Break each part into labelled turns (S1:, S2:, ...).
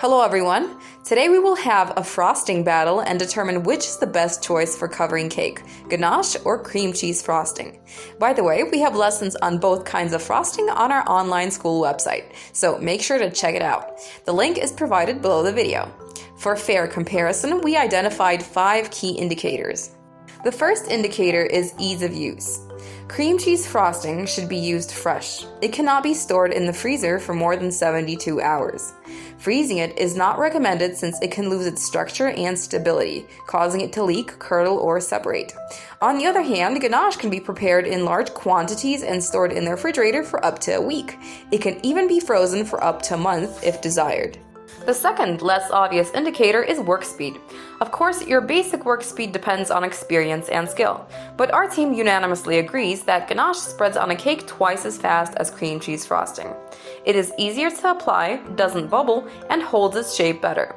S1: Hello everyone! Today we will have a frosting battle and determine which is the best choice for covering cake, ganache or cream cheese frosting. By the way, we have lessons on both kinds of frosting on our online school website, so make sure to check it out. The link is provided below the video. For fair comparison, we identified 5 key indicators. The first indicator is ease of use. Cream cheese frosting should be used fresh. It cannot be stored in the freezer for more than 72 hours. Freezing it is not recommended since it can lose its structure and stability, causing it to leak, curdle, or separate. On the other hand, ganache can be prepared in large quantities and stored in the refrigerator for up to a week. It can even be frozen for up to a month if desired. The second, less obvious indicator is work speed. Of course, your basic work speed depends on experience and skill, but our team unanimously agrees that ganache spreads on a cake twice as fast as cream cheese frosting. It is easier to apply, doesn't bubble, and holds its shape better.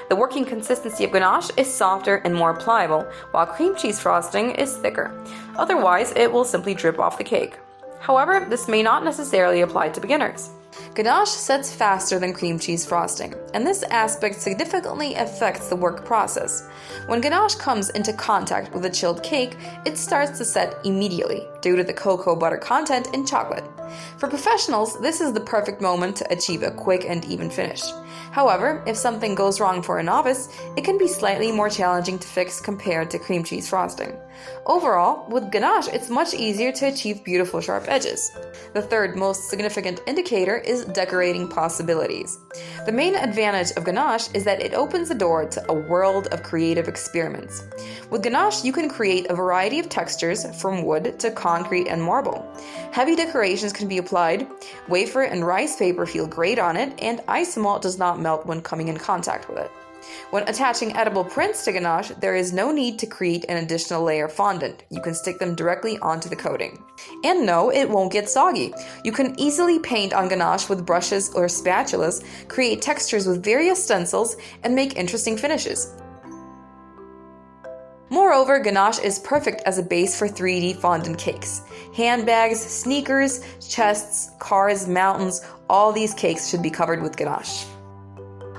S1: The working consistency of ganache is softer and more pliable, while cream cheese frosting is thicker. Otherwise, it will simply drip off the cake. However, this may not necessarily apply to beginners. Ganache sets faster than cream cheese frosting, and this aspect significantly affects the work process. When ganache comes into contact with a chilled cake, it starts to set immediately due to the cocoa butter content in chocolate. For professionals, this is the perfect moment to achieve a quick and even finish. However, if something goes wrong for a novice, it can be slightly more challenging to fix compared to cream cheese frosting. Overall, with ganache, it's much easier to achieve beautiful sharp edges. The third most significant indicator is decorating possibilities. The main advantage of ganache is that it opens the door to a world of creative experiments. With ganache, you can create a variety of textures from wood to concrete and marble. Heavy decorations can be applied, wafer and rice paper feel great on it, and isomalt does not melt when coming in contact with it. When attaching edible prints to ganache, there is no need to create an additional layer of fondant. You can stick them directly onto the coating. And no, it won't get soggy. You can easily paint on ganache with brushes or spatulas, create textures with various stencils, and make interesting finishes. Moreover, ganache is perfect as a base for 3D fondant cakes. Handbags, sneakers, chests, cars, mountains, all these cakes should be covered with ganache.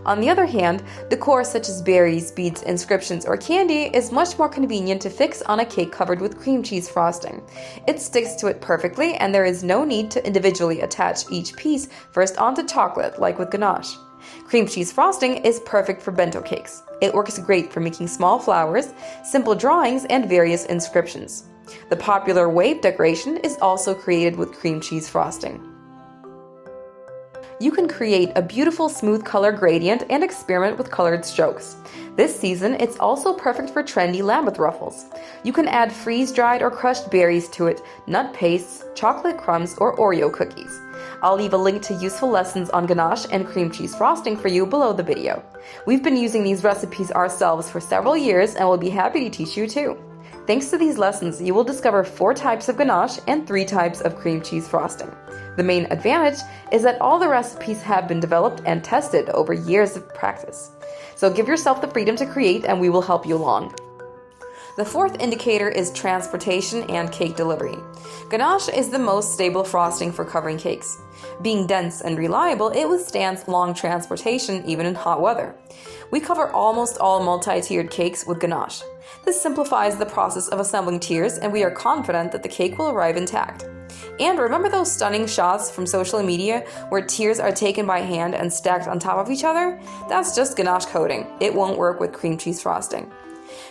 S1: On the other hand, decor such as berries, beads, inscriptions, or candy is much more convenient to fix on a cake covered with cream cheese frosting. It sticks to it perfectly, and there is no need to individually attach each piece first onto chocolate like with ganache. Cream cheese frosting is perfect for bento cakes. It works great for making small flowers, simple drawings, and various inscriptions. The popular wave decoration is also created with cream cheese frosting. You can create a beautiful smooth color gradient and experiment with colored strokes. This season, it's also perfect for trendy Lambeth ruffles. You can add freeze-dried or crushed berries to it, nut pastes, chocolate crumbs, or Oreo cookies. I'll leave a link to useful lessons on ganache and cream cheese frosting for you below the video. We've been using these recipes ourselves for several years and will be happy to teach you too. Thanks to these lessons, you will discover 4 types of ganache and 3 types of cream cheese frosting. The main advantage is that all the recipes have been developed and tested over years of practice. So give yourself the freedom to create and we will help you along. The fourth indicator is transportation and cake delivery. Ganache is the most stable frosting for covering cakes. Being dense and reliable, it withstands long transportation even in hot weather. We cover almost all multi-tiered cakes with ganache. This simplifies the process of assembling tiers, and we are confident that the cake will arrive intact. And remember those stunning shots from social media where tiers are taken by hand and stacked on top of each other? That's just ganache coating. It won't work with cream cheese frosting.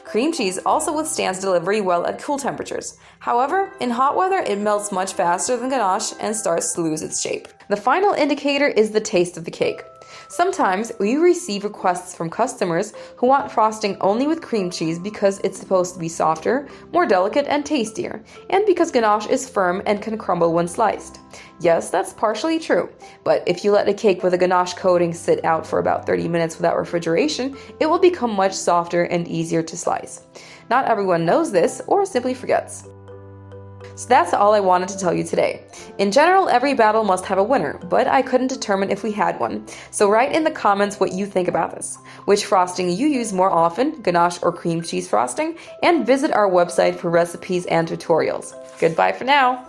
S1: Cream cheese also withstands delivery well at cool temperatures. However, in hot weather, it melts much faster than ganache and starts to lose its shape. The final indicator is the taste of the cake. Sometimes we receive requests from customers who want frosting only with cream cheese because it's supposed to be softer, more delicate, and tastier, and because ganache is firm and can crumble when sliced. Yes, that's partially true, but if you let a cake with a ganache coating sit out for about 30 minutes without refrigeration, it will become much softer and easier to slice. Not everyone knows this or simply forgets. So that's all I wanted to tell you today. In general, every battle must have a winner, but I couldn't determine if we had one. So write in the comments what you think about this, which frosting you use more often, ganache or cream cheese frosting, and visit our website for recipes and tutorials. Goodbye for now.